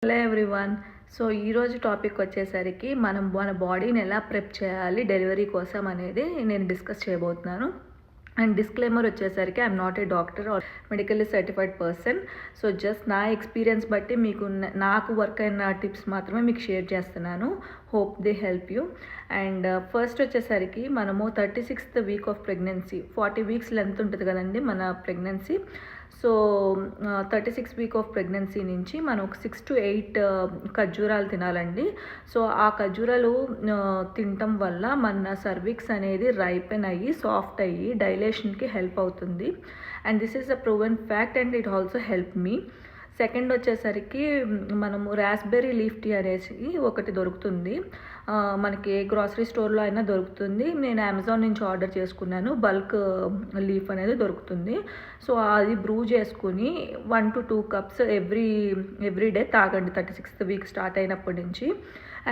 Hello everyone. So ఈరోజు topic వచ్చేసరికి మనం మన బాడీని ఎలా ప్రెప్ చేయాలి డెలివరీ కోసం అనేది నేను డిస్కస్ చేయబోతున్నాను. అండ్ డిస్క్లైమర్ వచ్చేసరికి I'm not a doctor or medically certified person. So just నా ఎక్స్పీరియన్స్ బట్టి మీకు నాకు వర్క్ అయిన టిప్స్ మాత్రమే మీకు షేర్ చేస్తున్నాను. Hope they help you. And first వచ్చేసరికి మనము 36th week off pregnancy, 40 weeks length ఉంటుంది కదండి మన pregnancy. So 36 week off pregnancy నుంచి మనం ఒక 6 to 8 ఖర్జూరాలు తినాలండి. సో ఆ ఖర్జూరాలు తినటం వల్ల మన సర్విక్స్ అనేది రైపెన్ అయ్యి సాఫ్ట్ అయ్యి డైలేషన్కి హెల్ప్ అవుతుంది. And this is a proven fact and it also help me. Second వచ్చేసరికి మనము రాస్బెర్రీ లీఫ్ టీ అనేసి ఒకటి దొరుకుతుంది, మనకి ఏ గ్రాసరీ స్టోర్లో అయినా దొరుకుతుంది. నేను అమెజాన్ నుంచి ఆర్డర్ చేసుకున్నాను. బల్క్ లీఫ్ అనేది దొరుకుతుంది. సో అది బ్రూ చేసుకుని 1 to 2 cups ఎవ్రీ డే తాగండి 36th వీక్ స్టార్ట్ అయినప్పటి నుంచి.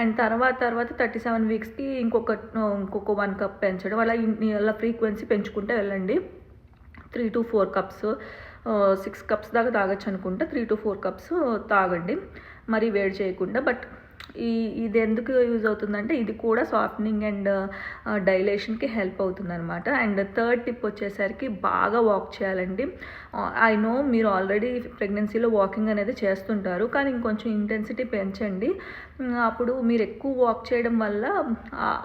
అండ్ తర్వాత 37 వీక్స్కి ఇంకొక 1 cup పెంచడం, అలా ఫ్రీక్వెన్సీ పెంచుకుంటే వెళ్ళండి. 3 to 4 cups, 6 cups దాకా తాగొచ్చు అనుకుంటా. 3 to 4 cups తాగండి, మరీ వేడి చేయకుండా. బట్ ఇది ఎందుకు యూజ్ అవుతుందంటే ఇది కూడా సాఫ్ట్నింగ్ అండ్ డైలేషన్కి హెల్ప్ అవుతుంది అనమాట. అండ్ థర్డ్ టిప్ వచ్చేసరికి బాగా వాక్ చేయాలండి. ఐ నో మీరు ఆల్రెడీ ప్రెగ్నెన్సీలో వాకింగ్ అనేది చేస్తుంటారు, కానీ ఇంకొంచెం ఇంటెన్సిటీ పెంచండి. అప్పుడు మీరు ఎక్కువ వాక్ చేయడం వల్ల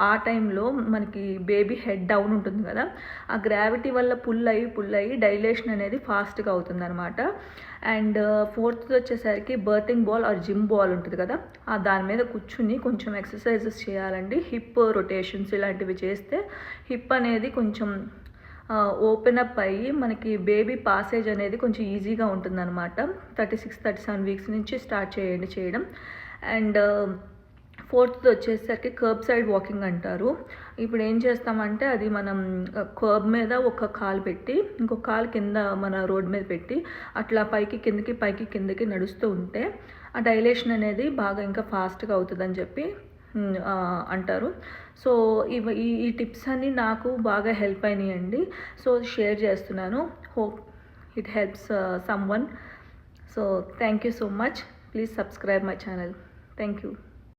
ఆ టైంలో మనకి బేబీ హెడ్ డౌన్ ఉంటుంది కదా, ఆ గ్రావిటీ వల్ల పుల్ అయ్యి డైలేషన్ అనేది ఫాస్ట్గా అవుతుంది అనమాట. అండ్ ఫోర్త్ వచ్చేసరికి berthing ball or gym ball ఉంటుంది కదా, దాని మీద కూర్చుని కొంచెం ఎక్సర్సైజెస్ చేయాలండి. హిప్ రొటేషన్స్ ఇలాంటివి చేస్తే హిప్ అనేది కొంచెం ఓపెన్ అప్ అయ్యి మనకి బేబీ పాసేజ్ అనేది కొంచెం ఈజీగా ఉంటుందన్నమాట. 36-37 వీక్స్ నుంచి స్టార్ట్ చేయండి చేయడం. అండ్ ఫోర్త్ వచ్చేసరికి కర్బ్ సైడ్ వాకింగ్ అంటారు. ఇప్పుడు ఏం చేస్తామంటే అది మనం కర్బ్ మీద ఒక కాలు పెట్టి ఇంకొక కాలు కింద మన రోడ్ మీద పెట్టి అట్లా పైకి కిందకి నడుస్తూ ఉంటే ఆ డైలేషన్ అనేది బాగా ఇంకా ఫాస్ట్గా అవుతుందని చెప్పి అంటారు. సో ఈ టిప్స్ అన్నీ నాకు బాగా హెల్ప్ అయినాయండి. సో షేర్ చేస్తున్నాను. Hope it helps some one. So thank you so much. Please subscribe my channel. Thank you.